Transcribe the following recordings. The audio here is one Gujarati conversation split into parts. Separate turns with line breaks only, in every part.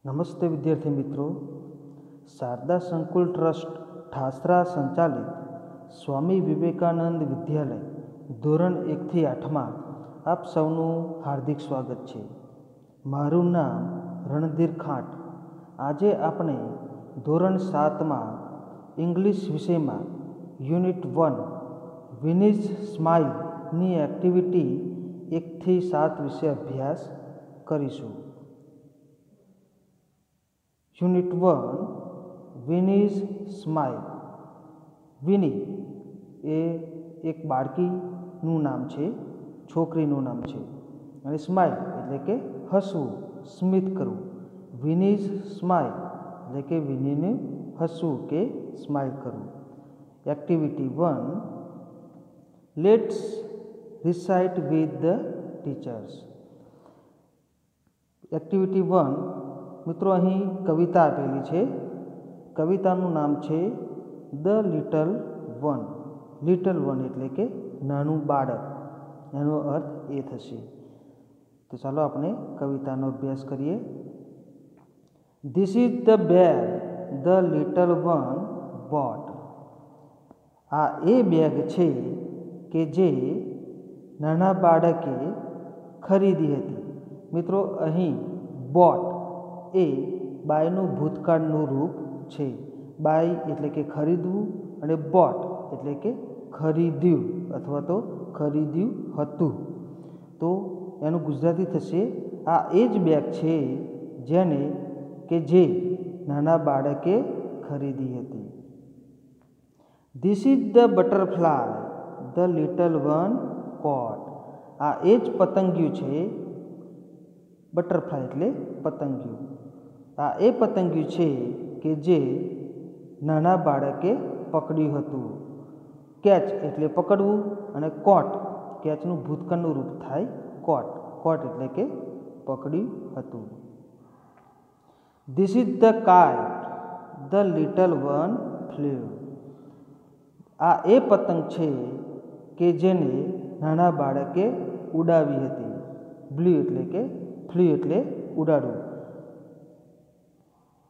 નમસ્તે વિદ્યાર્થી મિત્રો, શારદા સંકુલ ટ્રસ્ટ ઠાસરા સંચાલિત સ્વામી વિવેકાનંદ વિદ્યાલય ધોરણ 1થી 8માં આપ સૌનું હાર્દિક સ્વાગત છે. મારું નામ રણધીર ખાંટ. આજે આપણે ધોરણ 7માં ઇંગ્લિશ વિષયમાં યુનિટ 1 વિનીઝ સ્માઇલની એક્ટિવિટી 1થી 7 વિશે અભ્યાસ કરીશું. Unit 1 વિનીઝ smile. વિની એ એક બાળકીનું નામ છે, છોકરીનું નામ છે, અને સ્માઇલ એટલે કે હસવું, સ્મિત કરવું. વિનીઝ સ્માઇલ એટલે કે વિનીને હસવું કે સ્માઇલ કરવું. Activity 1, let's recite with the teachers. Activity 1 મિત્રો, અહીં કવિતા આપેલી છે. કવિતાનું નામ છે the little one. Little one એટલે કે નાનું બાળક, એનો અર્થ એ થશે. તો ચાલો આપણે કવિતાનો અભ્યાસ કરીએ. This is the bag the little one boat. આ એ બેગ છે કે જે નાના બાળકે ખરીદી હતી. મિત્રો, અહીં બોટ એ બાયનું ભૂતકાળનું રૂપ છે. બાય એટલે કે ખરીદવું, અને બોટ એટલે કે ખરીદ્યું અથવા તો ખરીદ્યું હતું. તો એનું ગુજરાતી થશે આ એ જ બેગ છે જેને કે જે નાના બાળકે ખરીદી હતી. This is the butterfly the little one caught. આ એ જ પતંગિયું છે. બટરફ્લાય એટલે પતંગિયું. આ એ પતંગિયું છે કે જે નાના બાળકે પકડ્યું હતું. કેચ એટલે પકડવું, અને કોટ કેચનું ભૂતકાળનું રૂપ થાય કોટ. કોટ એટલે કે પકડ્યું હતું. This is the kite the little one flew. આ એ પતંગ છે કે જેને નાના બાળકે ઉડાવી હતી. બ્લ્યુ એટલે કે ફ્લ્યુ એટલે ઉડાડવું.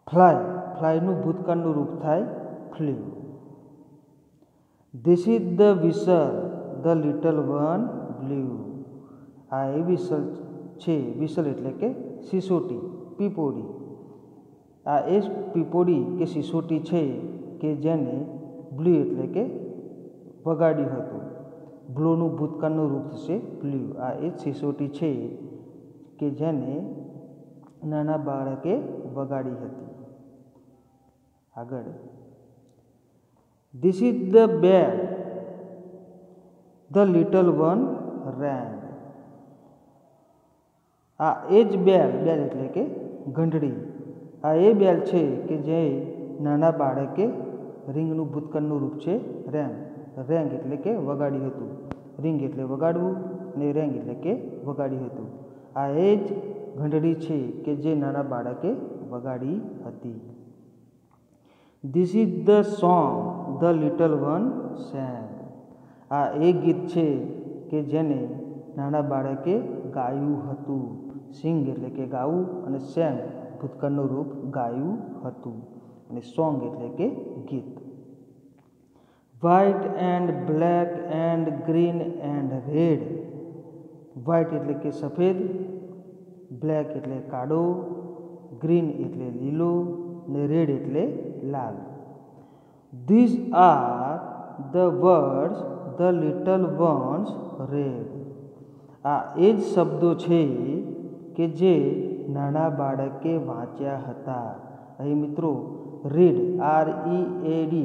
ફ્લાય, ફ્લાયનું ભૂતકાળનું રૂપ થાય flew. This is the whistle the little one blue. આ એ વિસલ છે. વિસલ એટલે કે સિસોટી, પીપોડી. આ એ પીપોડી કે સિસોટી છે કે જેને બ્લ્યુ એટલે કે વગાડ્યું હતું. બ્લોનું ભૂતકાળનું રૂપ થશે બ્લ્યુ. આ એ સિસોટી છે કે જેને નાના બાળકે વગાડી હતી. આગળ, this is the bell the little one રેંગ. આ એ જ બેલ, બેલ એટલે કે ઘંટડી. આ એ બેલ છે કે જે નાના બાળકે, રીંગનું ભૂતકાળનું રૂપ છે રેંગ. રેંગ એટલે કે વગાડ્યું હતું. રીંગ એટલે વગાડવું, અને રેંગ એટલે કે વગાડ્યું હતું. આ એ જ ઘંટડી છે કે જે નાના બાળકે વગાડી હતી. This is the song the little one sang. આ એ ગીત છે કે જેને નાના બાળકે ગાયું હતું. સિંગ એટલે કે ગાવું, અને સેંગ ભૂતકાળનું રૂપ ગાયું હતું, અને સોંગ એટલે કે ગીત. White and black and green and red. White એટલે કે સફેદ, બ્લેક એટલે કાળો, ગ્રીન એટલે લીલો, ને રેડ એટલે લાલ. These are the words the little ones read. આ એ જ શબ્દો છે કે જે નાના બાળકે વાંચ્યા હતા. અહીં મિત્રો રીડ, READ,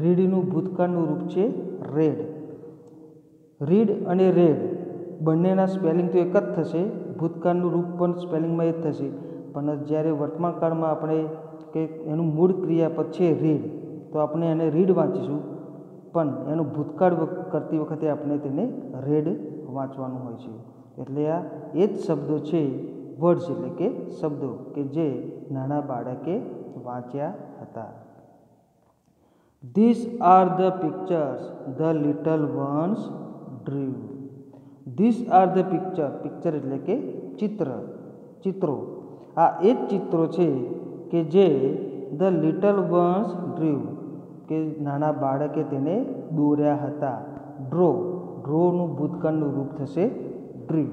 રીડનું ભૂતકાળનું રૂપ છે રેડ. રીડ અને રેડ બંનેના સ્પેલિંગ તો એક જ થશે, ભૂતકાળનું રૂપ પણ સ્પેલિંગમાં એ જ થશે. પણ જ્યારે વર્તમાન કાળમાં આપણે કે એનું મૂળ ક્રિયાપદ છે રીડ, તો આપણે એને રીડ વાંચીશું, પણ એનું ભૂતકાળ કરતી વખતે આપણે તેને રેડ વાંચવાનું હોય છે. એટલે આ એ જ શબ્દો છે, વર્ડ્સ એટલે કે શબ્દો કે જે નાના બાળકે વાંચ્યા હતા. This are the pictures the little once ડ્રીવ. This are the picture. Picture એટલે કે ચિત્ર, ચિત્રો. આ એ જ ચિત્રો છે કે જે ધ લિટલ વન્સ ડ્રીવ, કે નાના બાળકે તેને દોર્યા હતા. ડ્રોનું ભૂતકાળનું રૂપ થશે ડ્રીવ.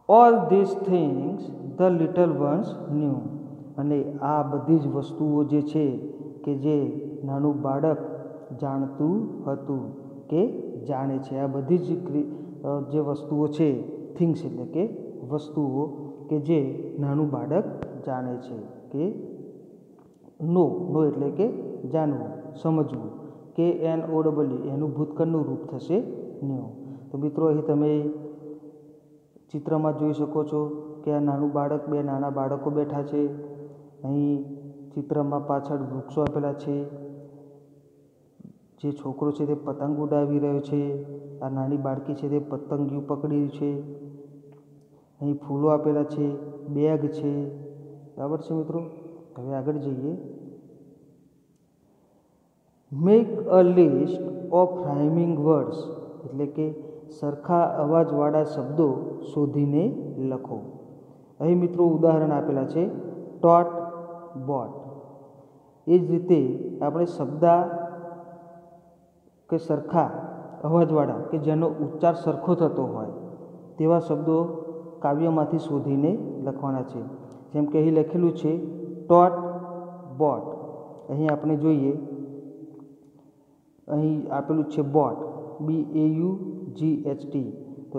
All this things the little once new, અને આ બધી જ વસ્તુઓ જે છે કે જે નાનું બાળક જાણતું હતું કે જાણે છે. આ બધી જ જે વસ્તુઓ છે, થિંગ્સ એટલે કે વસ્તુઓ કે જે નાનું બાળક જાણે છે. કે નો એટલે કે જાણવું, સમજવું. KNOW એનું ભૂતકાળનું રૂપ થશે ન્યૂ. તો મિત્રો અહીં તમે ચિત્રમાં જોઈ શકો છો કે આ નાનું બાળક, બે નાના બાળકો બેઠા છે. અહીં ચિત્રમાં પાછળ વૃક્ષો આપેલા છે. જે છોકરો છે તે પતંગ ઉડાવી રહ્યો છે. આ નાની બાળકી છે તે પતંગિયું પકડી છે. અહીં ફૂલો આપેલા છે, બેગ છે. બરાબર છે મિત્રો. હવે આગળ જઈએ. Make a list of rhyming words, એટલે કે સરખા અવાજવાળા શબ્દો શોધીને લખો. અહીં મિત્રો ઉદાહરણ આપેલા છે, ટોટ, બોટ. એ જ રીતે આપણે શબ્દ કે સરખા અવાજવાળા કે જેનો ઉચ્ચાર સરખો થતો હોય તેવા શબ્દો કાવ્યમાંથી શોધીને લખવાના છે. જેમ કે અહીં લખેલું છે ટોટ, બોટ. અહીં આપણે જોઈએ, અહીં આપેલું છે બોટ, BAUGHT. તો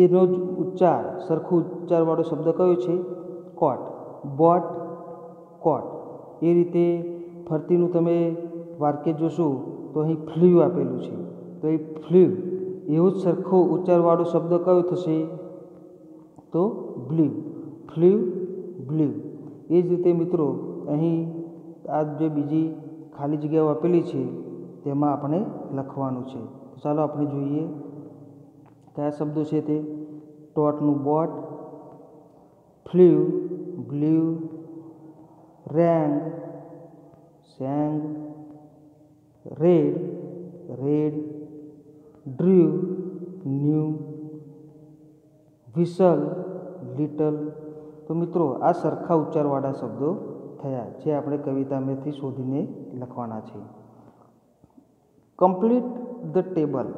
એનો જ ઉચ્ચાર, સરખું ઉચ્ચારવાળો શબ્દ કયો છે? કોટ. બોટ, કોટ. એ રીતે ફરતીનું તમે વાક્ય જોશો તો અહીં ફ્લ્યુ આપેલું છે. તો એ ફ્લ્યુ, એવો જ સરખો ઉચ્ચારવાળો શબ્દ કયો થશે? તો બ્લ્યુ. Flew, blue. એ જ રીતે મિત્રો અહીં આ જે બીજી ખાલી જગ્યાઓ આપેલી છે તેમાં આપણે લખવાનું છે. તો ચાલો આપણે જોઈએ કયા શબ્દો છે તે. ટોટનું bought, flew, blew, rang, sang, read, read, drive, knew, whistle, little. તો મિત્રો આ સરખા ઉચ્ચારવાળા શબ્દો થયા જે આપણે કવિતામાંથી શોધીને લખવાના છે. Complete the table.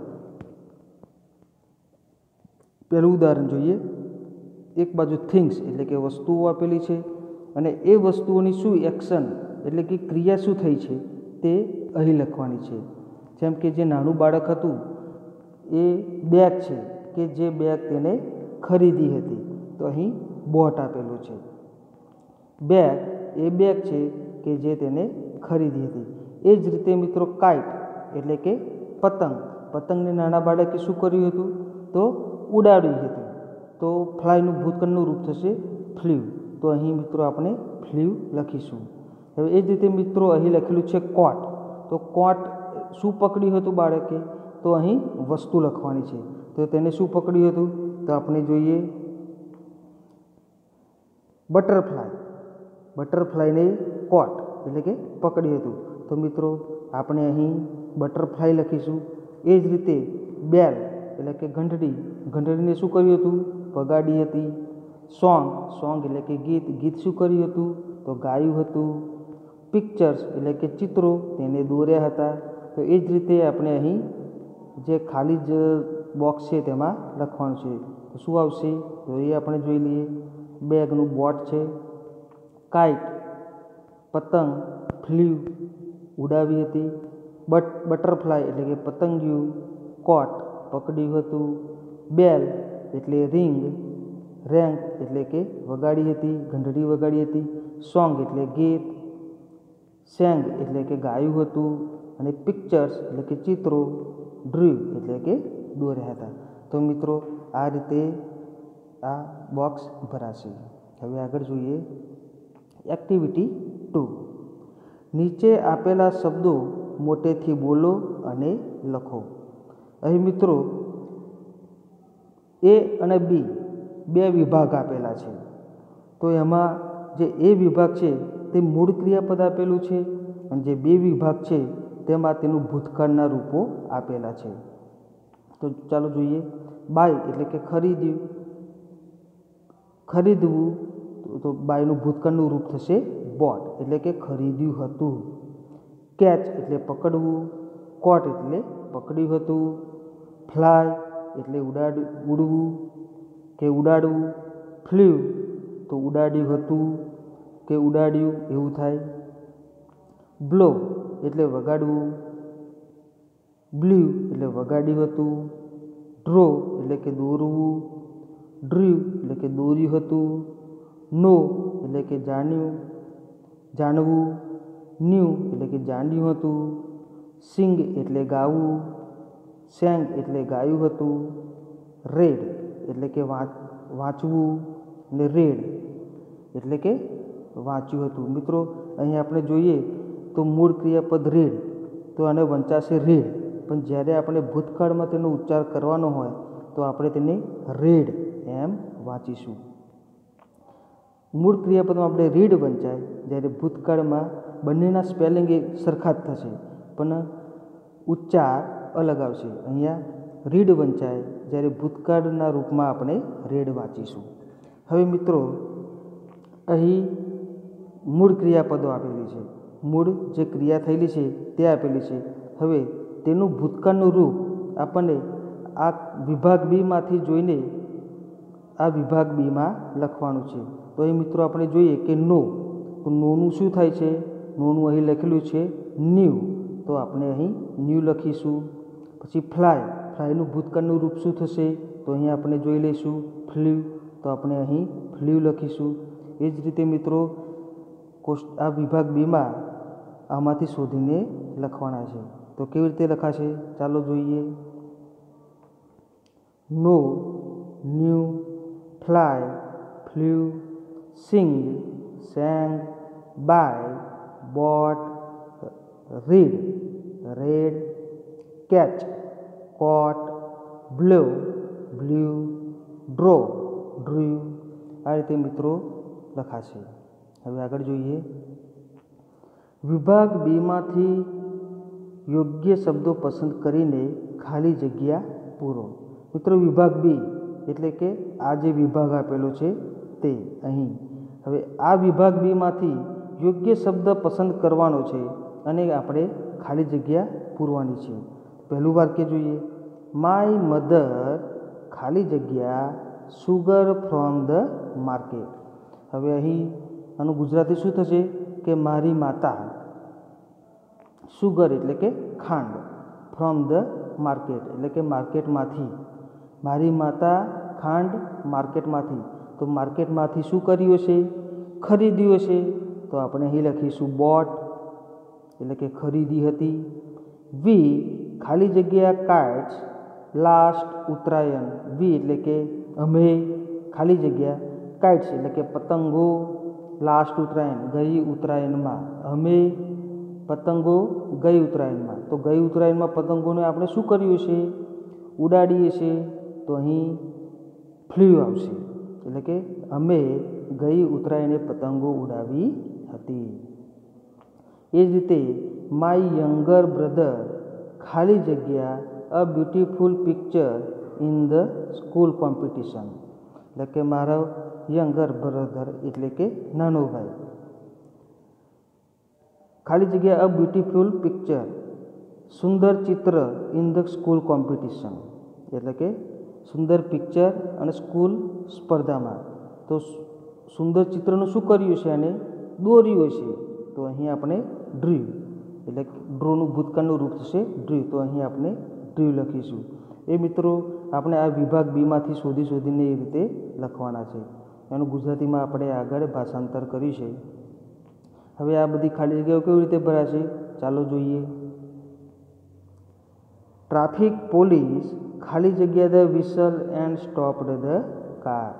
પહેલું ઉદાહરણ જોઈએ. એક બાજુ થિંગ્સ એટલે કે વસ્તુઓ આપેલી છે અને એ વસ્તુઓની શું એક્શન એટલે કે ક્રિયા શું થઈ છે તે અહીં લખવાની છે. જેમ કે જે નાનું બાળક હતું એ બેગ છે કે જે બેગ તેને ખરીદી હતી. તો અહીં બોટ આપેલું છે. બેગ એ બેગ છે કે જે તેને ખરીદી હતી. એ જ રીતે મિત્રો કાઇટ એટલે કે પતંગ. પતંગને નાના બાળકે શું કર્યું હતું? તો ઉડાડ્યું હતું. તો ફ્લાયનું ભૂતકાળનું રૂપ થશે ફ્લ્યુ. તો અહીં મિત્રો આપણે ફ્લ્યુ લખીશું. હવે એ જ રીતે મિત્રો અહીં લખેલું છે કોટ. તો કોટ શું પકડ્યું હતું બાળકે? તો અહીં વસ્તુ લખવાની છે. તો તેને શું પકડ્યું હતું? તો આપણે જોઈએ બટરફ્લાય. બટરફ્લાયને કોટ એટલે કે પકડ્યું હતું. તો મિત્રો આપણે અહીં બટરફ્લાય લખીશું. એ જ રીતે બેલ એટલે કે ઘંટડી. ઘંટડીને શું કર્યું હતું? વગાડી હતી. સોંગ એટલે કે ગીત. ગીત શું કર્યું હતું? તો ગાયું હતું. પિક્ચર્સ એટલે કે ચિત્રો, તેને દોર્યા હતા. તો એ જ રીતે આપણે અહીં જે ખાલી જ બોક્સ છે તેમાં લખવાનું છે. તો શું આવશે? તો એ આપણે જોઈ લઈએ. બેગનું બોટ છે. કાઇટ પતંગ, ફ્લ્યુ ઉડાવી હતી. બટરફ્લાય એટલે કે પતંગિયું, કોટ પકડ્યું હતું. બેલ એટલે રિંગ, રેંક એટલે કે વગાડી હતી, ઘંટડી વગાડી હતી. સોંગ એટલે ગીત, સેંગ એટલે કે ગાયું હતું અને પિક્ચર્સ એટલે કે ચિત્રો, ડ્રીવ એટલે કે દોર્યા હતા. તો મિત્રો આ રીતે આ બોક્સ ભરાશે. હવે આગળ જોઈએ એક્ટિવિટી 2. નીચે આપેલા શબ્દો મોટેથી બોલો અને લખો. અહીં મિત્રો A અને B બે વિભાગ આપેલા છે. તો એમાં જે A વિભાગ છે તે મૂળ ક્રિયાપદ આપેલું છે અને જે B વિભાગ છે તેમાં તેનું ભૂતકાળના રૂપો આપેલા છે. તો ચાલો જોઈએ. બાય એટલે કે ખરીદ્યું. ખરીદવું તો બાયનું ભૂતકાળનું રૂપ થશે બોટ, એટલે કે ખરીદ્યું હતું. કેચ એટલે પકડવું, કોટ એટલે પકડ્યું હતું, ફ્લાય એટલે ઉડવું કે ઉડાડવું, ફ્લ્યુ તો ઉડાડ્યું હતું કે ઉડાડ્યું એવું થાય. બ્લો એટલે વગાડવું, બ્લ્યુ એટલે વગાડ્યું હતું, ડ્રો એટલે કે દોરવું, ડ્ર્યુ એટલે કે દોર્યું હતું, નો એટલે કે જાણવું, ન્યૂ એટલે કે જાણ્યું હતું, સિંગ એટલે ગાવું, સેંગ એટલે ગાયું હતું, રેડ એટલે કે વાંચવું અને રેડ એટલે કે વાંચ્યું હતું. મિત્રો અહીં આપણે જોઈએ તો મૂળ ક્રિયાપદ રેડ તો આને વંચાશે રેડ, પણ જ્યારે આપણે ભૂતકાળમાં તેનો ઉચ્ચાર કરવાનો હોય તો આપણે તેને રેડ એમ વાંચીશું. મૂળ ક્રિયાપદમાં આપણે રીડ વંચાય, જ્યારે ભૂતકાળમાં બંનેના સ્પેલિંગ એ સરખા જ થશે પણ ઉચ્ચાર અલગ આવશે. અહીંયા રીડ વંચાય, જ્યારે ભૂતકાળના રૂપમાં આપણે રેડ વાંચીશું. હવે મિત્રો અહીં મૂળ ક્રિયાપદો આપેલી છે, મૂળ જે ક્રિયા થયેલી છે તે આપેલી છે. હવે તેનું ભૂતકાળનું રૂપ આપણને આ વિભાગ બીમાંથી જોઈને આ વિભાગ બીમાં લખવાનું છે. તો અહીં મિત્રો આપણે જોઈએ કે નો, તો નોનું શું થાય છે? નોનું અહીં લખેલું છે ન્યૂ, તો આપણે અહીં ન્યૂ લખીશું. પછી ફ્લાય, ફ્લાયનું ભૂતકાળનું રૂપ શું થશે? તો અહીં આપણે જોઈ લઈશું ફ્લ્યુ, તો આપણે અહીં ફ્લ્યુ લખીશું. એ જ રીતે મિત્રો આ વિભાગ બીમાં આમાંથી શોધીને લખવાના છે. તો કેવી રીતે લખાશે ચાલો જોઈએ. Know, knew, fly, flew, sing, sang, buy, bought, read, read, catch, caught, blow, blew, draw, drew. આ રીતે મિત્રો લખાશે. હવે આગળ જોઈએ. વિભાગ બીમાંથી યોગ્ય શબ્દો પસંદ કરીને ખાલી જગ્યા પૂરો. મિત્રો વિભાગ બી એટલે કે આ જે વિભાગ આપેલો છે તે અહીં. હવે આ વિભાગ બીમાંથી યોગ્ય શબ્દ પસંદ કરવાનો છે અને આપણે ખાલી જગ્યા પૂરવાની છે. પહેલું વાક્ય જોઈએ. માય મધર ખાલી જગ્યા સુગર ફ્રોમ ધ માર્કેટ. હવે અહીં આનું ગુજરાતી શું થશે કે મારી માતા સુગર એટલે કે ખાંડ, ફ્રોમ ધ માર્કેટ એટલે કે માર્કેટમાંથી. મારી માતા ખાંડ માર્કેટમાંથી, તો માર્કેટમાંથી શું કર્યું હશે? ખરીદ્યું હશે. તો આપણે અહીં લખીશું બોટ એટલે કે ખરીદી હતી. વી ખાલી જગ્યા કાઇટ્સ લાસ્ટ ઉત્તરાયણ. વી એટલે કે અમે ખાલી જગ્યા કાઇટ્સ એટલે કે પતંગો લાસ્ટ ઉત્તરાયણ ગઈ ઉત્તરાયણમાં. અમે પતંગો ગઈ ઉત્તરાયણમાં, તો ગઈ ઉત્તરાયણમાં પતંગોને આપણે શું કર્યું છે? ઉડાડીએ છીએ. તો અહીં ફ્લ્યુ આવશે એટલે કે અમે ગઈ ઉત્તરાયણે પતંગો ઉડાવી હતી. એ જ રીતે માય યંગર બ્રધર ખાલી જગ્યા a beautiful picture in the school competition. એટલે કે મારો યંગર બ્રધર એટલે કે નાનો ભાઈ. ખાલી જગ્યા અ બ્યુટીફુલ પિક્ચર સુંદર ચિત્ર ઇન ધ સ્કૂલ કોમ્પિટિશન એટલે કે સુંદર પિક્ચર અને સ્કૂલ સ્પર્ધામાં. તો સુંદર ચિત્રનું શું કર્યું છે? અને દોર્યું છે. તો અહીં આપણે ડ્ર્યુ એટલે ડ્રોનું ભૂતકાળનું રૂપ થશે ડ્ર્યુ, તો અહીં આપણે ડ્ર્યુ લખીશું. એ મિત્રો આપણે આ વિભાગ બીમાંથી શોધીને એ રીતે લખવાના છે. એનું ગુજરાતીમાં આપણે આગળ ભાષાંતર કર્યું છે. હવે આ બધી ખાલી જગ્યાઓ કેવી રીતે ભરાશે ચાલો જોઈએ. ટ્રાફિક પોલીસ ખાલી જગ્યા the whistle and stopped the car.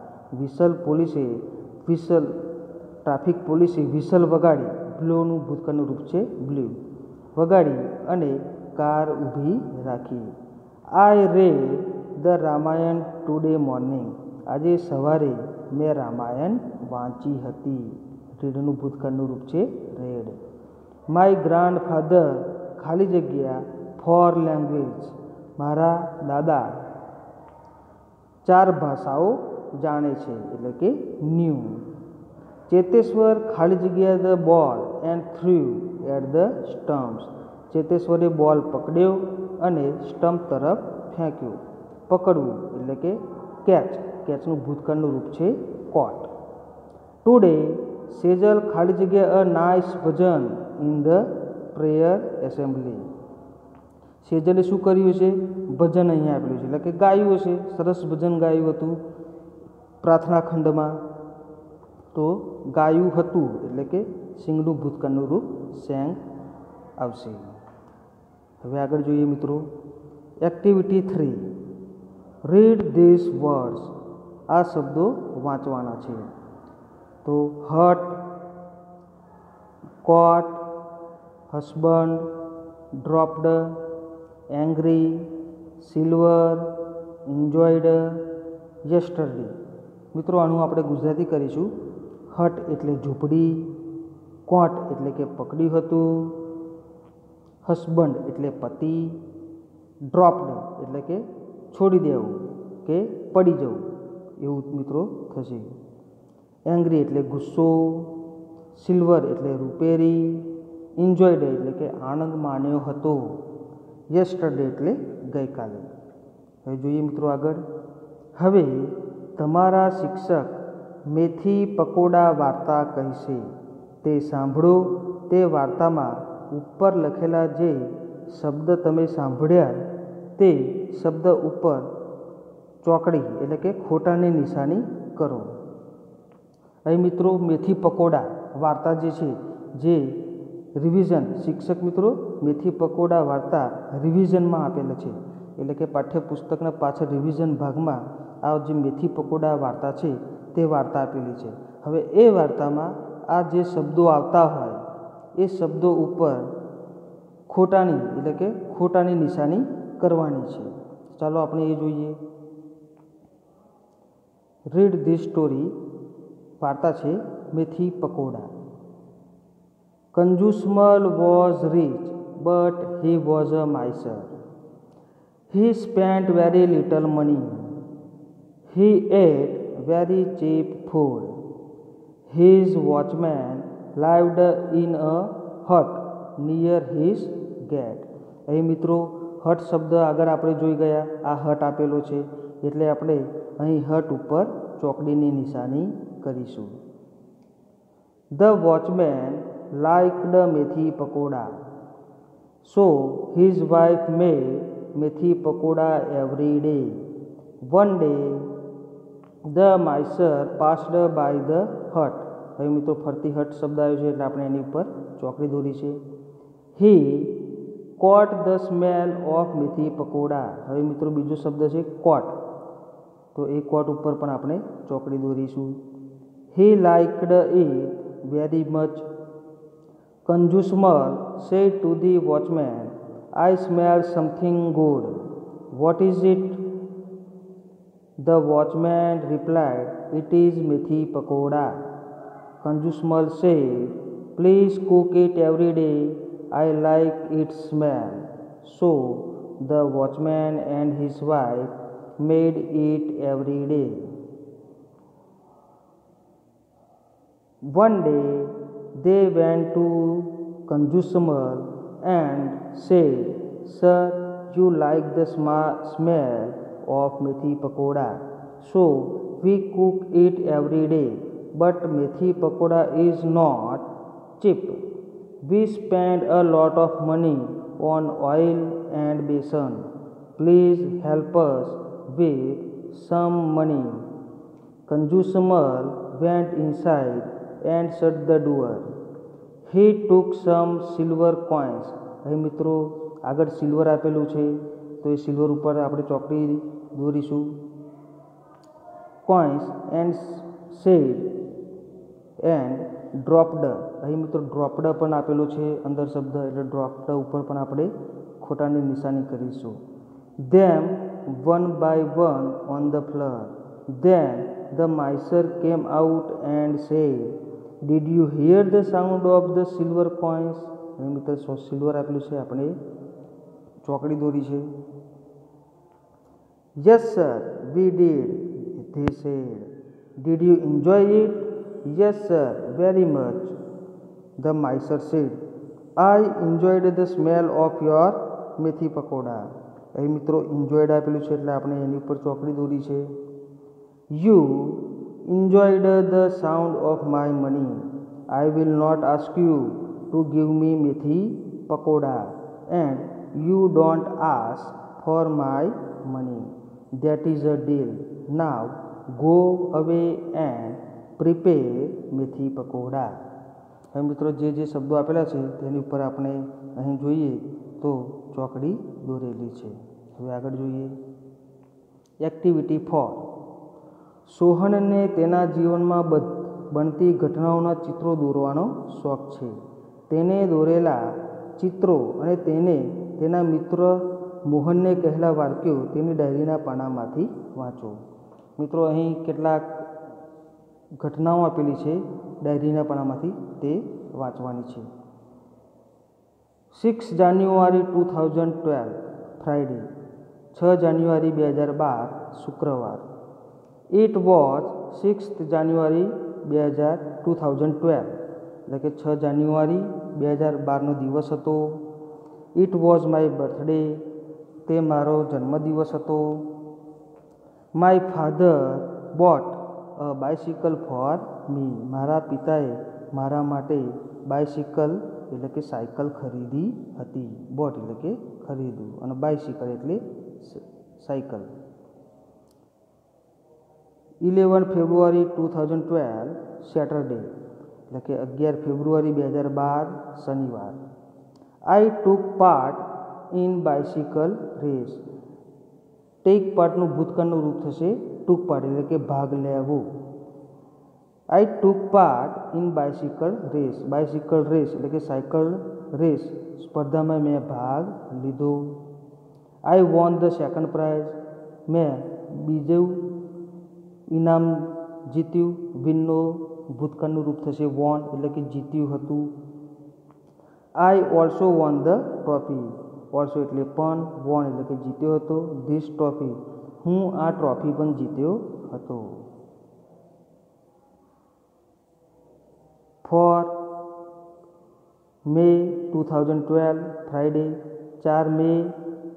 Traffic પોલીસે વિસલ વગાડી, બ્લોનું ભૂતકાળનું રૂપ છે બ્લ્યુ, વગાડી અને કાર ઊભી રાખી. I read the Ramayan today morning. આજે સવારે મેં રામાયણ વાંચી હતી. રેડનું ભૂતકાળનું રૂપ છે રેડ. માય ગ્રાન્ડફાધર ખાલી જગ્યા ફોર લેંગ્વેજ. મારા દાદા 4 ભાષાઓ જાણે છે એટલે કે ન્યૂ. ચેતેશ્વર ખાલી જગ્યા the ball and threw at the stumps. ચેતેશ્વરે બોલ પકડ્યો અને સ્ટમ્પ તરફ ફેંક્યો. પકડવું એટલે કે કેચ. કેચનું ભૂતકાળનું રૂપ છે કોટ. ટુડે સેજલ ખાલી જગ્યા a nice bhajan in the prayer assembly. સેજલે શું કર્યું છે? ભજન અહીંયા આપેલું છે એટલે કે ગાયું છે. સરસ ભજન ગાયું હતું પ્રાર્થના ખંડમાં. તો ગાયું હતું એટલે કે સિંગનું ભૂતકાળનું રૂપ સેંગ આવશે. હવે આગળ જોઈએ મિત્રો. Activity 3, read these words. આ શબ્દો વાંચવાના છે. તો hut, cot, husband, dropped, angry, silver, enjoyed, yesterday. મિત્રો આનું આપણે ગુજરાતી કરીશું. હટ એટલે ઝૂંપડી, કોટ એટલે કે પકડ્યું હતું, હસબન્ડ એટલે પતિ, ડ્રોપ્ડ એટલે કે છોડી દેવું કે પડી જવું એવું મિત્રો થશે. એંગ્રી એટલે ગુસ્સો, સિલ્વર એટલે રૂપેરી, એન્જોયડ એટલે કે આનંદ માણ્યો હતો, યસ્ટરડે એટલે ગઈકાલે. હવે જોઈએ મિત્રો આગળ. હવે તમારા શિક્ષક મેથી પકોડા વાર્તા કહેશે તે સાંભળો. તે વાર્તામાં ઉપર લખેલા જે શબ્દ તમે સાંભળ્યા તે શબ્દ ઉપર ચોકડી એટલે કે ખોટાની નિશાની કરો. અહીં મિત્રો મેથી પકોડા વાર્તા જે છે જે રિવિઝન શિક્ષક મિત્રો મેથી પકોડા વાર્તા રિવિઝનમાં આપેલા છે એટલે કે પાઠ્યપુસ્તકના પાછળ રિવિઝન ભાગમાં આ જે મેથી પકોડા વાર્તા છે તે વાર્તા આપેલી છે. હવે એ વાર્તામાં આ જે શબ્દો આવતા હોય એ શબ્દો ઉપર ખોટાની એટલે કે ખોટાની નિશાની કરવાની છે. ચાલો આપણે એ જોઈએ. Read this story. વાર્તા છે methi pakoda. Kanjusmal was rich but he was a miser. He spent very little money. He ate very cheap food. His watchman lived in a hut near his gate. અહીં મિત્રો હટ શબ્દ આગળ આપણે જોઈ ગયા. આ હટ આપેલો છે એટલે આપણે અહીં હટ ઉપર ચોકડીની નિશાની કરીશું. The watchman liked મેથી pakoda, so his wife made મેથી pakoda every day. One day the miser passed by the hut. હવે મિત્રો ફરતી હટ શબ્દ આવ્યો છે એટલે આપણે એની ઉપર ચોકડી દોરી છે. He caught the smell of મેથી પકોડા. હવે મિત્રો બીજો શબ્દ છે caught, તો એ caught ઉપર પણ આપણે ચોકડી દોરીશું. He liked it very much. Consumer said to the watchman, I smell something good. What is it? The watchman replied, It is methi pakoda. Consumer said, Please cook it every day. I like its smell. So the watchman and his wife made it every day. One day they went to consumer and said, Sir, you like the smell of methi pakoda, so we cook it every day. But methi pakoda is not cheap. We spend a lot of money on oil and besan. Please help us with some money. Consumer went inside and shut the door. He took some silver coins. અહીં મિત્રો આગળ સિલ્વર આપેલું છે તો એ સિલ્વર ઉપર આપણે ચોકડી દોરીશું. Coins and said and dropped. અહીં મિત્રો ડ્રોપ્ડ પણ આપેલું છે અંદર શબ્દ એટલે ડ્રોપ્ડ ઉપર પણ આપણે ખોટાની નિશાની કરીશું. ધેમ one by one on the floor. Then the miser came out and said, Did you hear the sound of the silver coins? અહીં મિત્રો સિલ્વર આપેલું છે આપણે ચોકડી દોરી છે. Yes sir, we did. they said. Did you enjoy it? Yes, sir, very much, the miser said. I enjoyed the smell of your મેથી પકોડા. અહીં મિત્રો enjoyed આપેલું છે એટલે આપણે એની ઉપર ચોકડી દોરી છે. You enjoyed the sound of my money. I will not ask you to give me મેથી pakoda, and you don't ask for my money. That is a deal. Now go away and prepare મેથી પકોડા. હવે મિત્રો જે શબ્દો આપેલા છે તેની ઉપર આપણે અહીં જોઈએ તો ચોકડી દોરેલી છે. હવે આગળ જોઈએ. એક્ટિવિટી 4. સોહનને તેના જીવનમાં બનતી ઘટનાઓના ચિત્રો દોરવાનો શોખ છે. તેને દોરેલા ચિત્રો અને તેને તેના મિત્ર મોહનને કહેલા વાક્યો તેની ડાયરીના પાનામાંથી વાંચો. મિત્રો અહીં કેટલાક ઘટનાઓ આપેલી છે ડાયરીના પાનામાંથી તે વાંચવાની છે. 6 જાન્યુઆરી 2012 ફ્રાઇડે, 6 જાન્યુઆરી 2012 શુક્રવાર. ઇટ વોઝ 6th જાન્યુઆરી 2012 એટલે કે 6 જાન્યુઆરી 2012નો દિવસ હતો. ઇટ વોઝ માય બર્થડે, તે મારો જન્મદિવસ હતો. My father bought a bicycle for me, મારા પિતાએ મારા માટે બાયસિકલ એટલે કે સાયકલ ખરીદી હતી. બોટ એટલે કે ખરીદવું અને બાયસિકલ એટલે સાયકલ. 11 ફેબ્રુઆરી 2012 સેટરડે એટલે કે 11 ફેબ્રુઆરી 2012 શનિવાર. I took part in bicycle race. Take પાર્ટનું ભૂતકાળનું રૂપ થશે ટુક પાર્ટ એટલે કે ભાગ લેવો. I took part in bicycle race, bicycle race એટલે કે સાયકલ રેસ સ્પર્ધામાં મેં ભાગ લીધો. I won the second prize, મેં બીજું ઇનામ જીત્યું. વિનનો ભૂતકાળનું રૂપ થશે વોન એટલે કે જીત્યું હતું. I also won the trophy, also એટલે પણ, વોન એટલે કે જીત્યો હતો. ધીસ ટ્રોફી, હું આ ટ્રોફી પણ જીત્યો હતો. 4 મે 2012 ફ્રાઇડે, 4 મે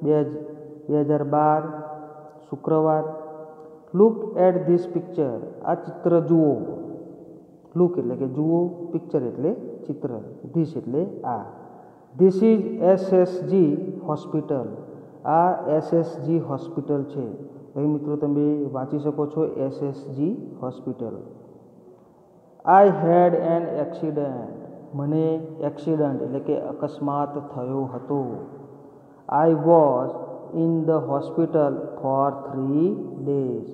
2012 શુક્રવાર. લુક એટ ધીસ પિક્ચર, આ ચિત્ર જુઓ. લુક એટલે કે જુઓ, પિક્ચર એટલે ચિત્ર, ધીસ એટલે આ. ધીસ ઇઝ એસએસજી હોસ્પિટલ, આ એસએસજી હોસ્પિટલ છે. અહીં મિત્રો તમે વાંચી શકો છો SSG hospital. I head an accident, મને એક્સિડન્ટ એટલે કે અકસ્માત થયો હતો. I was in the hospital four 3 days,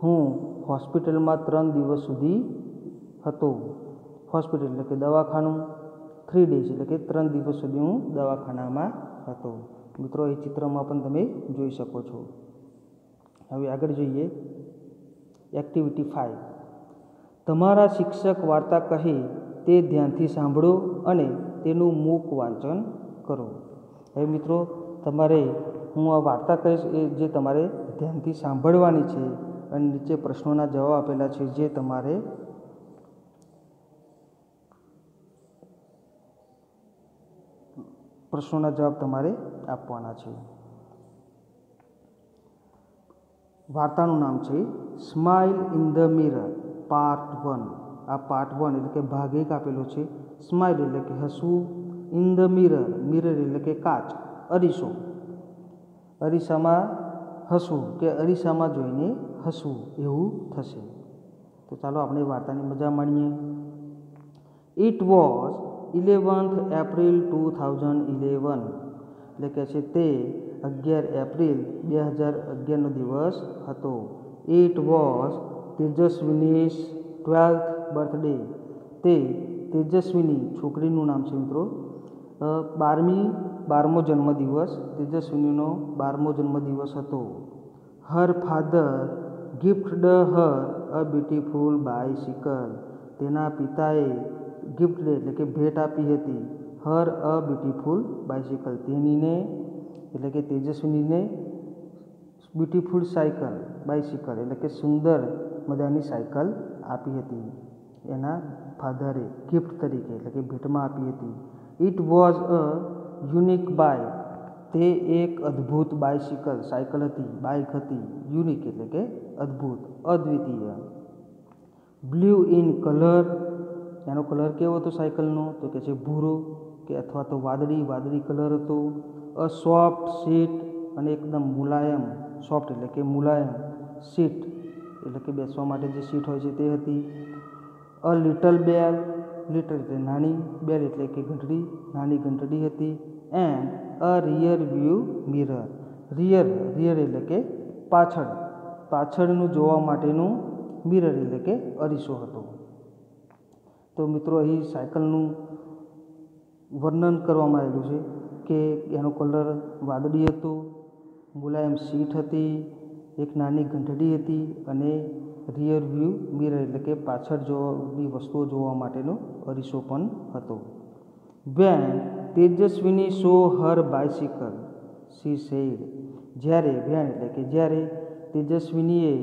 હું હોસ્પિટલમાં 3 દિવસ સુધી હતો. હોસ્પિટલ એટલે કે દવાખાનું. 3 days એટલે કે 3 દિવસ સુધી હું દવાખાનામાં હતો. મિત્રો એ ચિત્રમાં પણ તમે જોઈ શકો છો. હવે આગળ જોઈએ. એક્ટિવિટી 5. તમારા શિક્ષક વાર્તા કહે તે ધ્યાનથી સાંભળો અને તેનું મૂક વાંચન કરો. હવે મિત્રો તમારે હું આ વાર્તા કહીશ એ જે તમારે ધ્યાનથી સાંભળવાની છે અને નીચે પ્રશ્નોના જવાબ આપેલા છે જે તમારે પ્રશ્નોના જવાબ તમારે આપવાના છે. વાર્તાનું નામ છે smile in the mirror part 1. આ પાર્ટ 1 એટલે કે ભાગ 1 આપેલો છે. સ્માઇલ એટલે કે હસવું. ઇન ધ મિરર, મિરર એટલે કે કાચ, અરીસો. અરીસામાં હસવું કે અરીસામાં જોઈને હસવું એવું થશે. તો ચાલો આપણે વાર્તાની મજા માણીએ. ઇટ વોઝ 11th એપ્રિલ 2011 એટલે કે છે તે 11 એપ્રિલ 2011નો દિવસ હતો. It was Tejaswini's 12th birthday, તે તેજસ્વીની છોકરીનું નામ છે મિત્રો. 12મો જન્મદિવસ, તેજસ્વીનીનો 12મો જન્મદિવસ હતો. Her father gifted her a beautiful bicycle, તેના પિતાએ ગિફ્ટ એટલે કે ભેટ આપી હતી. હર અ બ્યુટીફુલ બાયસિકલ, તેણીને એટલે કે તેજસ્વીનીને બ્યુટીફુલ સાયકલ બાઇસિકલ એટલે કે સુંદર મજાની સાયકલ આપી હતી એના ફાધરે ગિફ્ટ તરીકે એટલે કે ભેટમાં આપી હતી. It was a unique bike, તે એક અદ્ભુત બાઇસિકલ સાયકલ હતી, બાઇક હતી. યુનિક એટલે કે અદ્ભુત, અદ્વિતીય. બ્લુ ઇન કલર, એનો કલર કેવો હતો સાયકલનો તો કે છે ભૂરો કે અથવા તો વાદળી કલર હતો. અ સોફ્ટ સીટ, અને એકદમ મુલાયમ, સોફ્ટ એટલે કે મુલાયમ, સીટ એટલે કે બેસવા માટે જે સીટ હોય છે તે હતી. અ લિટલ બેલ, લિટલ એટલે નાની, બેલ એટલે કે ઘંટડી, નાની ઘંટડી હતી. And a rear view mirror, rear એટલે કે પાછળનું જોવા માટેનું મિરર એટલે કે અરીસો હતો. તો મિત્રો અહીં સાયકલનું વર્ણન કરવામાં આવેલું છે કે એનો કલર વાદળી હતો, મુલાયમ સીટ હતી, એક નાની ઘંટડી હતી અને રિયર વ્યૂ મિરર એટલે કે પાછળ જોવાની વસ્તુઓ જોવા માટેનો અરીસો પણ હતો. When Tejaswini saw her bicycle she said, જ્યારે વેન એટલે કે જ્યારે તેજસ્વીનીએ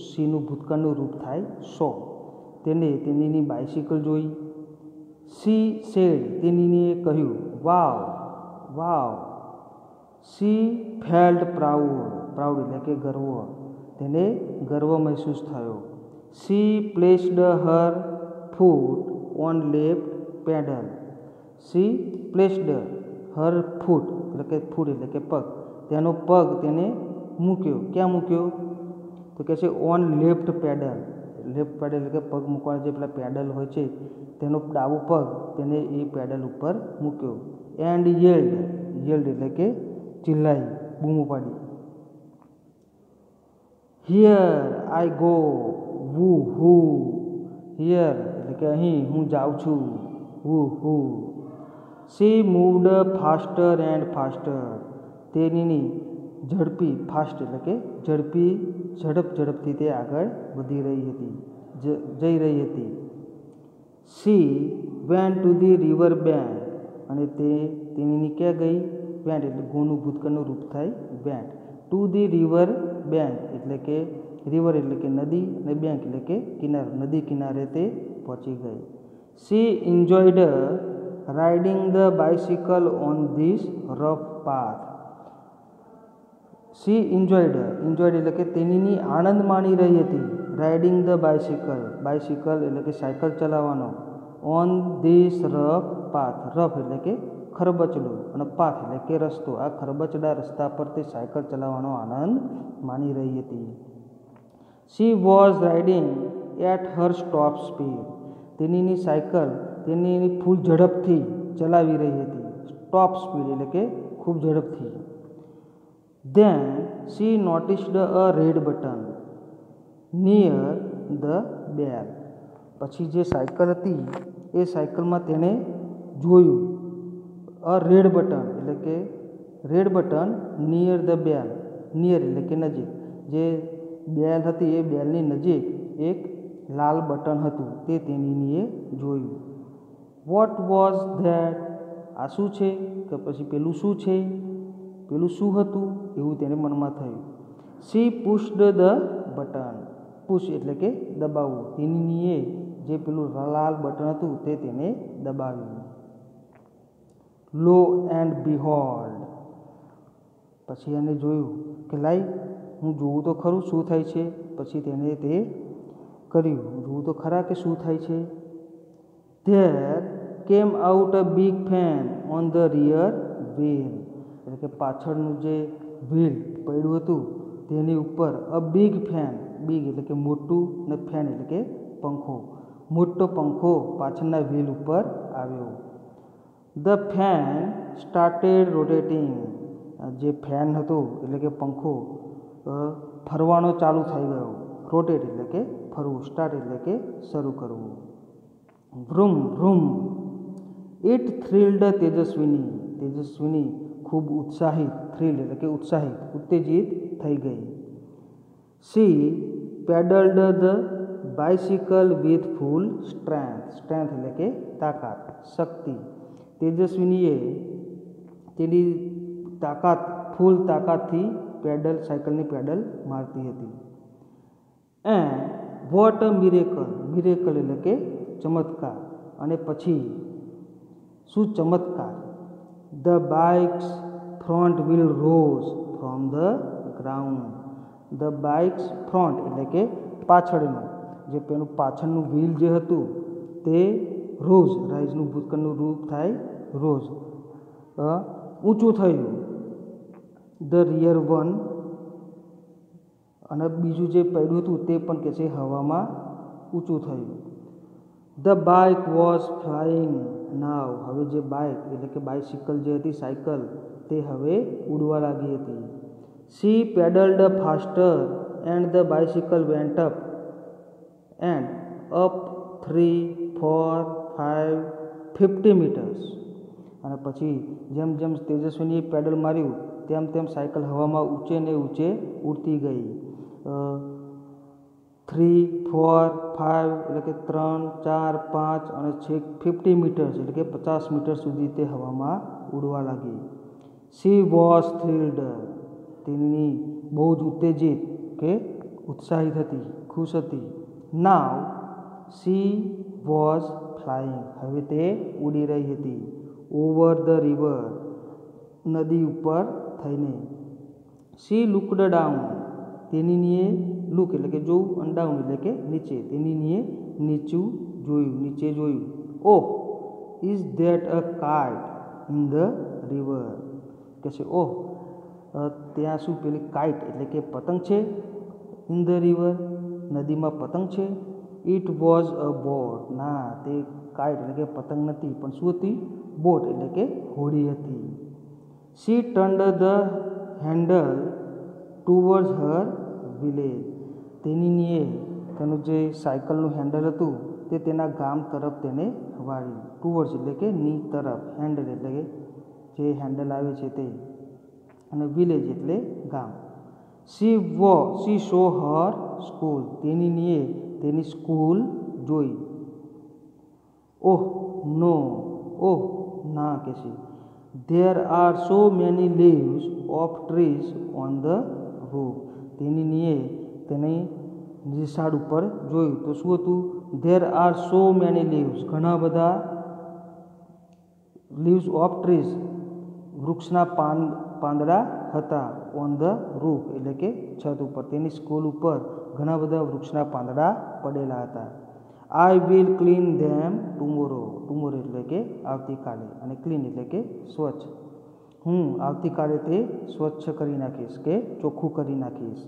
સીનું ભૂતકાળનું રૂપ થાય સો, તેને તેની બાઇસિકલ જોઈ. સી સેડ, તેનીએ કહ્યું wow wow. She felt proud એટલે કે ગર્વ, તેને ગર્વ મહેસૂસ થયો. She placed her foot on left pedal, she placed her foot એટલે કે પગ, તેનો પગ તેને મૂક્યો, ક્યાં મૂક્યો તો કે છે on left pedal. Left pedal એટલે કે પગ મૂકવાના જે પેલા પેડલ હોય છે તેનો ડાબો પગ તેને એ પેડલ ઉપર મૂક્યો. એન્ડ યેલ્ડ એટલે કે ચિલ્લાઈ, બૂમો પાડી. Here I go woo hoo, here એટલે કે અહીં હું જાઉં છું, woo hoo. She moved faster and faster, તેની ઝડપી, ફાસ્ટ એટલે કે ઝડપથી તે આગળ વધી રહી હતી, જઈ રહી હતી. C went to the river bank, અને તેની ક્યાં ગઈ, વેન્ટ એટલે ગોનું ભૂતકાળનું રૂપ થાય vent. To the river bank એટલે કે રિવર એટલે કે નદી અને બેંક એટલે કે કિનારો, નદી કિનારે તે પહોંચી ગઈ. C enjoyed riding the bicycle on this rough path. C enjoyed એટલે કે તેની આનંદ માણી રહી હતી. રાઇડિંગ ધ બાઇસિકલ એટલે કે સાયકલ ચલાવવાનો. On this rough path, rough એટલે કે ખરબચડો અને પાથ એટલે કે રસ્તો. આ ખરબચડા રસ્તા પર તે સાયકલ ચલાવવાનો આનંદ માણી રહી હતી. She was riding at her top speed, તેની સાયકલ તેની ફૂલ ઝડપથી ચલાવી રહી હતી. ટોપ સ્પીડ એટલે કે ખૂબ ઝડપથી. Then she noticed a red button near the bell, પછી જે સાયકલ હતી એ સાયકલમાં તેને જોયું અ રેડ બટન એટલે કે red button near the bell, near એટલે કે નજીક, જે બેલ હતી એ બેલની નજીક એક લાલ બટન હતું તે તેણીએ જોયું. વોટ વોઝ ધેટ, આ શું છે કે પછી પેલું શું છે, પેલું શું હતું એવું તેને મનમાં થયું. શી પુશ્ડ ધ બટન, પુશ એટલે કે દબાવવું, તેણીએ જે પેલું લાલ બટન હતું તે તેને દબાવ્યું. લો એન્ડ બિહોલ્ડ, પછી એને જોયું કે લાઈ હું જોઉં તો ખરું શું થાય છે, પછી તેને તે કર્યું, જોવું તો ખરા કે શું થાય છે. There came out a big fan on the rear wheel, એટલે કે પાછળનું જે વ્હીલ પડ્યું હતું તેની ઉપર અ બિગ ફેન, બિગ એટલે કે મોટું ને ફેન એટલે કે પંખો, મોટો પંખો પાછળના વ્હીલ ઉપર આવ્યો. ધ ફેન સ્ટાર્ટેડ રોટેટિંગ, જે ફેન હતો એટલે કે પંખો ફરવાનો ચાલુ થઈ ગયો. રોટેટ એટલે કે ફરવું, સ્ટાર્ટ એટલે કે શરૂ કરવું. વ્રુમ વ્રુમ, ઇટ થ્રિલ્ડ તેજસ્વીની ખૂબ ઉત્સાહિત, થ્રિલ્ડ એટલે કે ઉત્સાહિત, ઉત્તેજિત થઈ ગઈ. She pedalled the bicycle with full strength એટલે કે તાકાત, શક્તિ. તેજસ્વીનીએ તેની ફૂલ તાકાતથી સાયકલની પેડલ મારતી હતી. And what a miracle, miracle એટલે કે ચમત્કાર. અને પછી શું ચમત્કાર, the bikes front wheel rose from the ground. The bikes front એટલે કે પાછળનું, જે પેલું પાછળનું વ્હીલ જે હતું તે રોઝ, રાઇઝનું ભૂતકાળનું રૂપ થાય રોઝ, ઊંચું થયું. ધ રિયર વન, અને બીજું જે પૈડું હતું તે પણ કે છે હવામાં ઊંચું થયું. ધ બાઇક વોઝ ફ્લાઇંગ નાવ, હવે જે બાઇક એટલે કે બાઇસિકલ જે હતી, સાયકલ, તે હવે ઉડવા લાગી હતી. She pedalled faster and the bicycle went up and up 3, 4, 5, 50 metres. અને પછી જેમ જેમ તેજસ્વીનીએ પેડલ માર્યું તેમ તેમ સાયકલ હવામાં ઊંચે ને ઊંચે ઉડતી ગઈ. 3, 4, 5 એટલે કે 3, 4, 5 અને છેક 50 મીટર્સ એટલે કે 50 મીટર સુધી તે હવામાં ઉડવા લાગી. શી વોઝ થ્રિલ્ડ, તેની બહુ જ ઉત્તેજિત કે ઉત્સાહિત હતી, ખુશ હતી. નાવ શી વોઝ ફ્લાઇંગ, હવે તે ઉડી રહી હતી. ઓવર ધ રિવર, નદી ઉપર થઈને. શી લુકડ ડાઉન, તેનીએ લુક એટલે કે જોવું, અને ડાઉન એટલે કે નીચે, તેનીએ નીચું જોયું, નીચે જોયું. Oh, is that a kite in the river, કે છે ઓહ, ત્યાં શું પેલી કાઇટ એટલે કે પતંગ છે, ઇન ધ રિવર, નદીમાં પતંગ છે. ઇટ વોઝ અ બોટ, ના, તે કાઇટ એટલે કે પતંગ નથી, પણ શું હતી, બોટ એટલે કે હોડી હતી. She turned the handle towards her village, તેનીએ તેનું જે સાયકલનું હેન્ડલ હતું તે તેના ગામ તરફ તેને વાળ્યું. ટુવર્ડ્સ એટલે કે ની તરફ, હેન્ડલ એટલે કે જે હેન્ડલ આવે છે તે, અને વિલેજ એટલે ગામ. શી સો હર સ્કૂલ, તેનીએ તેની સ્કૂલ જોઈ. ઓહ નો, ઓહ ના, કે છે there are so many leaves of trees on the roof, તેનીએ તેની ઝાડ ઉપર જોયું તો શું હતું, there are so many leaves, ઘણા બધા લીવ્સ ઓફ ટ્રીઝ, વૃક્ષના પાંદડા હતા. ઓન ધ રૂફ એટલે કે છત ઉપર, તેની સ્કૂલ ઉપર ઘણા બધા વૃક્ષના પાંદડા પડેલા હતા. I will clean them tomorrow, tomorrow એટલે કે આવતીકાલે, અને ક્લીન એટલે કે સ્વચ્છ, હું આવતીકાલે તે સ્વચ્છ કરી નાખીશ કે ચોખ્ખું કરી નાખીશ.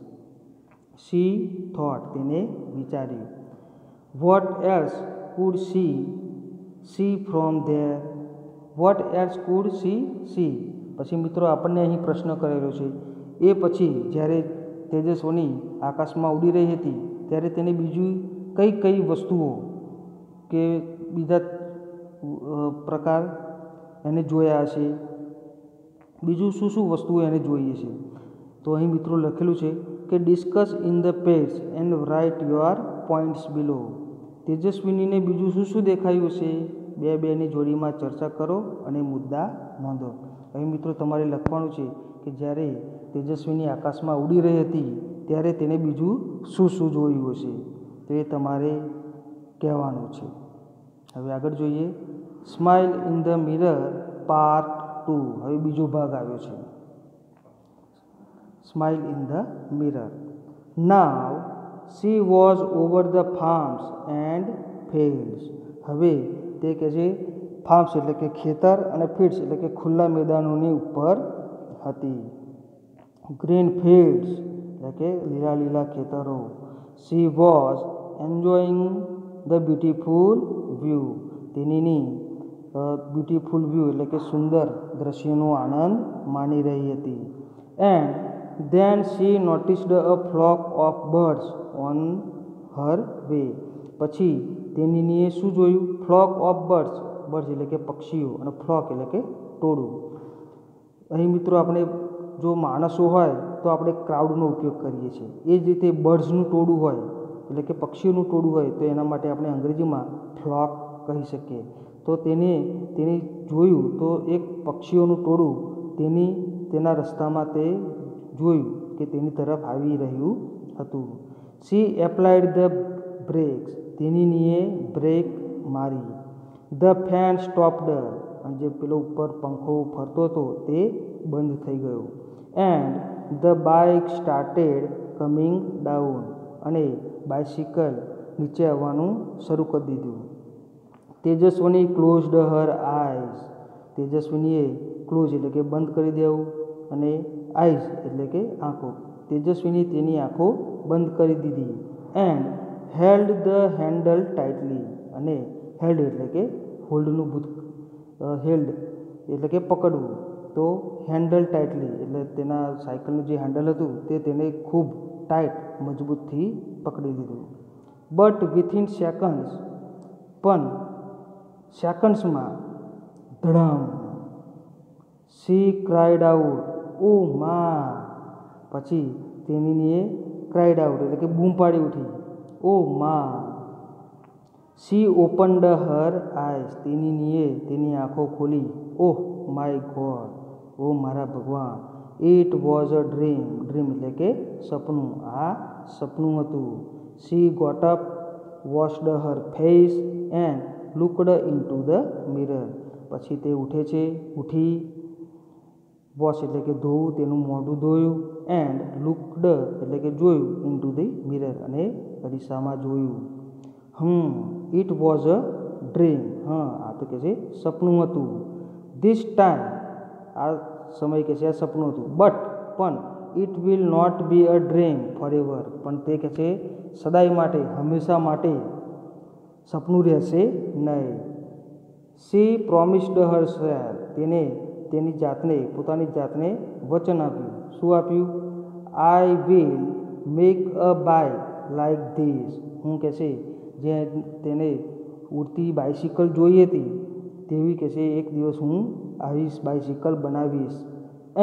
શી થોટ, તેને વિચાર્યું. What else could she see from there, what else could she see. પછી મિત્રો આપણને અહીં પ્રશ્ન કરેલો છે, એ પછી જ્યારે તેજસ્વીની આકાશમાં ઉડી રહી હતી ત્યારે તેને બીજું કઈ કઈ વસ્તુઓ કે બીજા પ્રકાર એને જોયા હશે, બીજું શું શું વસ્તુઓ એને જોઈએ છે. તો અહીં મિત્રો લખેલું છે કે discuss in the page and write your points below. તેજસ્વીનીને બીજું શું શું દેખાયું છે, બેની જોડીમાં ચર્ચા કરો અને મુદ્દા નોંધો. અહીં મિત્રો તમારે લખવાનું છે કે જ્યારે તેજસ્વીની આકાશમાં ઉડી રહી હતી ત્યારે તેને બીજું શું શું જોયું હશે, તો એ તમારે કહેવાનું છે. હવે આગળ જોઈએ, smile in the mirror part 2, હવે બીજો ભાગ આવ્યો છે. Smile in the mirror. Now she was over the farms and fields, હવે તે કે છે ફાર્મ્સ એટલે કે ખેતર અને ફિલ્ડ્સ એટલે કે ખુલ્લા મેદાનોની ઉપર હતી. ગ્રીન ફિલ્ડ્સ એટલે કે લીલા લીલા ખેતરો. She was enjoying the beautiful view, તેની બ્યુટીફુલ વ્યૂ એટલે કે સુંદર દ્રશ્યનો આનંદ માણી રહી હતી. And then she noticed a flock of birds on her way, પછી તેનીએ શું જોયું, ફ્લોક ઓફ બર્ડ્સ, બર્ડ્સ એટલે કે પક્ષીઓ, અને ફ્લોક એટલે કે ટોળું. અહીં મિત્રો આપણે જો માણસો હોય તો આપણે ક્રાઉડનો ઉપયોગ કરીએ છીએ, એ જ રીતે બર્ડ્સનું ટોળું હોય એટલે કે પક્ષીઓનું ટોળું હોય તો એના માટે આપણે અંગ્રેજીમાં ફ્લોક કહી શકીએ. તો તેને જોયું તો એક પક્ષીઓનું ટોળું તેના રસ્તામાં તે જોયું કે તેની તરફ આવી રહ્યું હતું. શી એપ્લાઇડ ધ બ્રેક્સ, તેણીએ બ્રેક મારી. ધ ફેન સ્ટોપ્ડ, અને જે પેલો ઉપર પંખો ફરતો હતો તે બંધ થઈ ગયો. And the bike started coming down, અને બાઇસિકલ નીચે આવવાનું શરૂ કરી દીધું. તેજસ્વીની ક્લોઝડ હર આઈઝ, તેજસ્વીનીએ ક્લોઝ એટલે કે બંધ કરી દેવું, અને આઈઝ એટલે કે આંખો. તેજસ્વીની તેની આંખો બંધ કરી દીધી. And held the handle tightly, અને હેલ્ડ એટલે કે હોલ્ડનું ભૂત, હેલ્ડ એટલે કે પકડવું, તો હેન્ડલ ટાઇટલી એટલે તેના સાયકલનું જે હેન્ડલ હતું તે તેને ખૂબ ટાઈટ મજબૂતથી પકડી લીધું. બટ વિથિન સેકન્ડ્સ, પણ સેકન્ડ્સમાં ધડામ. શી ક્રાઇડ આઉટ, ઓ મા. પછી તેણીએ ક્રાઇડ આઉટ એટલે કે બૂમ પાડી ઉઠી, ઓ મા. શી ઓપન્ડ હર આઈઝ, તેણીએ તેની આંખો ખોલી, ઓહ માય ગોડ, ઓ મારા ભગવાન. It was a dream, dream એટલે કે સપનું, આ સપનું હતું. She got up, washed her face and looked into the mirror, પછી તે ઉઠી, વોશ એટલે કે ધોવું, તેનું મોઢું ધોયું, એન્ડ લુકડ એટલે કે જોયું, ઇન્ટુ ધી મિરર અને અરીસામાં જોયું. ઇટ વોઝ અ ડ્રીમ, આ તો કે છે સપનું હતું. ધીસ ટાઈમ, આ સમય કે છે આ સપનું હતું. બટ પણ it will not be a dream forever, પણ તે કે છે સદાય માટે, હંમેશા માટે સપનું રહેશે નહીં. શી પ્રોમિસ્ડ હરસેલ્ફ, તેને તેની જાતને, પોતાની જાતને વચન આપ્યું. શું આપ્યું? I will make a bike like this, હું કે છે જે તેને ઉડતી બાઇસિકલ જોઈ હતી તેવી કે છે એક દિવસ હું આવી બાઇસિકલ બનાવીશ.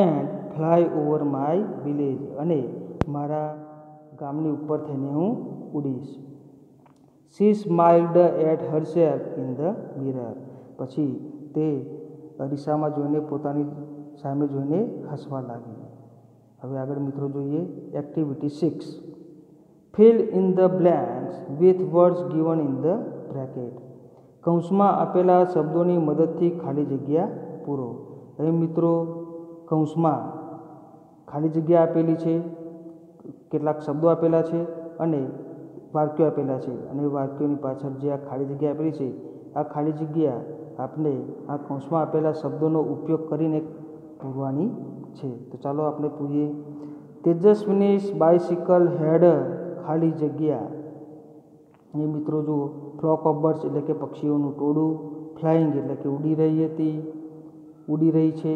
And fly over my village, અને મારા ગામની ઉપર થઈને હું ઉડીશ. She smiled at herself in the mirror, પછી તે અરીસામાં જોઈને પોતાની સામે જોઈને હસવા લાગી. હવે આગળ મિત્રો જોઈએ activity 6. Fill in the blanks with words given in the bracket, કૌંસમાં આપેલા શબ્દોની મદદથી ખાલી જગ્યા પૂરો. હવે મિત્રો કૌંસમાં ખાલી જગ્યા આપેલી છે, કેટલાક શબ્દો આપેલા છે અને વાક્યો આપેલા છે, અને વાક્યોની પાછળ જે આ ખાલી જગ્યા આપેલી છે, આ ખાલી જગ્યા આપણે આ કૌંસમાં આપેલા શબ્દોનો ઉપયોગ કરીને પૂરવાની છે. તો ચાલો આપણે પૂરીએ. તેજસ્વીની બાઇસિકલ હેડ, ખાલી જગ્યા. એ મિત્રો જુઓ, ફ્લોક ઓફ બર્ડ્સ એટલે કે પક્ષીઓનું ટોળું, ફ્લાઇંગ એટલે કે ઉડી રહી છે,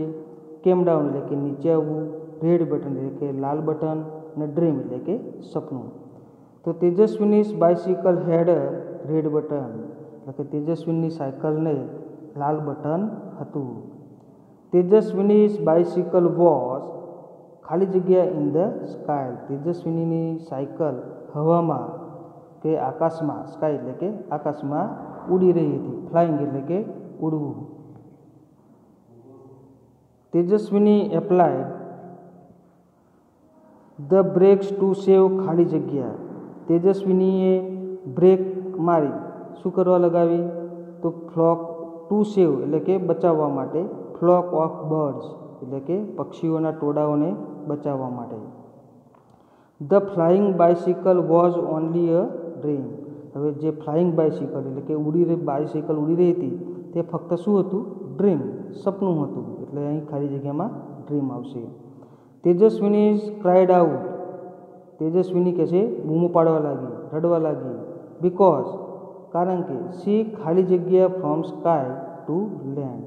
કેમ ડાઉન એટલે કે નીચે આવવું, રેડ બટન એટલે કે લાલ બટન, અને ડ્રીમ એટલે કે સપનું. તો તેજસ્વીની બાઇસિકલ હેડ રેડ બટન એટલે કે તેજસ્વીની સાયકલને લાલ બટન હતું. તેજસ્વીની બાઇસિકલ વોઝ ખાલી જગ્યા in the sky, Tejaswini cycle હવામાં કે આકાશમાં, સ્કાય એટલે કે આકાશમાં ઉડી રહી હતી, ફ્લાઇંગ એટલે કે ઉડવું. Tejaswini applied the brakes to save, ખાલી જગ્યા. તેજસ્વીનીએ બ્રેક મારી, શું કરવા લગાવી? તો ફ્લોક ટુ સેવ એટલે કે બચાવવા માટે, ફ્લોક ઓફ બર્ડ્સ એટલે કે પક્ષીઓના ટોળાઓને બચાવવા માટે. The flying bicycle was only a dream, હવે જે ફ્લાઇંગ બાઇસિકલ એટલે કે બાઇસિકલ ઉડી રહી હતી તે ફક્ત શું હતું? ડ્રીમ, સપનું હતું. એટલે અહીં ખાલી જગ્યામાં ડ્રીમ આવશે. તેજસ્વીની ક્રાઇડ આઉટ, તેજસ્વીની કે છે બૂમો પાડવા લાગી, રડવા લાગી. બીકોઝ, કારણ કે, શી ખાલી જગ્યા ફ્રોમ સ્કાય ટુ લેન્ડ,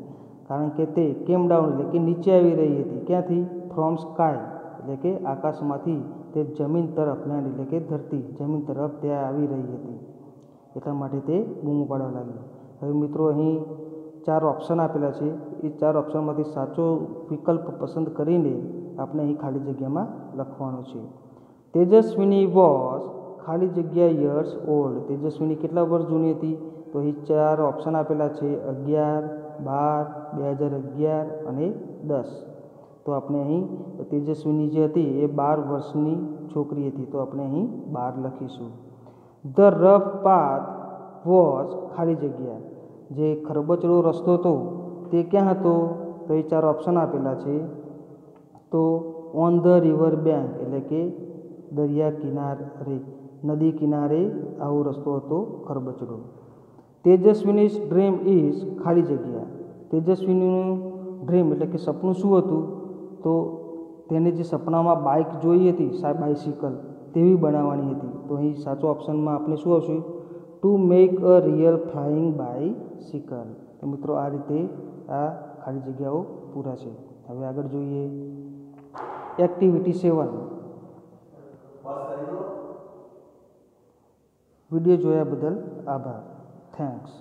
કારણ કે તે કેમ ડાઉન એટલે કે નીચે આવી રહી હતી. ક્યાંથી? ફ્રોમ સ્કાય એટલે કે આકાશમાંથી તે જમીન તરફ, લેન્ડ એટલે કે ધરતી, જમીન તરફ તે આવી રહી હતી, એટલા માટે તે બૂમો પાડવા લાગી. હવે મિત્રો અહીં 4 ઓપ્શન આપેલા છે, એ 4 ઓપ્શનમાંથી સાચો વિકલ્પ પસંદ કરીને આપણે અહીં ખાલી જગ્યામાં લખવાનું છે. તેજસ્વીની વોઝ ખાલી જગ્યા યર્સ ઓલ્ડ, તેજસ્વીની કેટલા વર્ષ જૂની હતી? તો અહીં 4 ઓપ્શન આપેલા છે, 11, 12, 2011 અને 10. તો આપણે અહીં તેજસ્વીની જે હતી એ 12 વર્ષની છોકરી હતી, તો આપણે અહીં 12 લખીશું. ધ રફ પાથ વોઝ ખાલી જગ્યા, જે ખરબચડો રસ્તો હતો તે ક્યાં હતો? તો એ 4 ઓપ્શન આપેલા છે. તો ઓન ધ રિવર બેંક એટલે કે દરિયા કિનારે, નદી કિનારે આવો રસ્તો હતો ખરબચડો. તેજસ્વીનીઝ ડ્રીમ ઇઝ ખાલી જગ્યા, તેજસ્વીનીનું ડ્રીમ એટલે કે સપનું શું હતું? તો તેને જે સપનામાં બાઇક જોઈ હતી, બાઇસિકલ તેવી બનાવવાની હતી. તો અહીં સાચો ઓપ્શનમાં આપણે શું આવશે? To make a real flying bicycle. તો મિત્રો આ રીતે આ ખાલી જગ્યાઓ પૂરા છે. હવે આગળ જોઈએ એક્ટિવિટી 7. વિડીયો જોયા બદલ આભાર. થેન્ક્સ.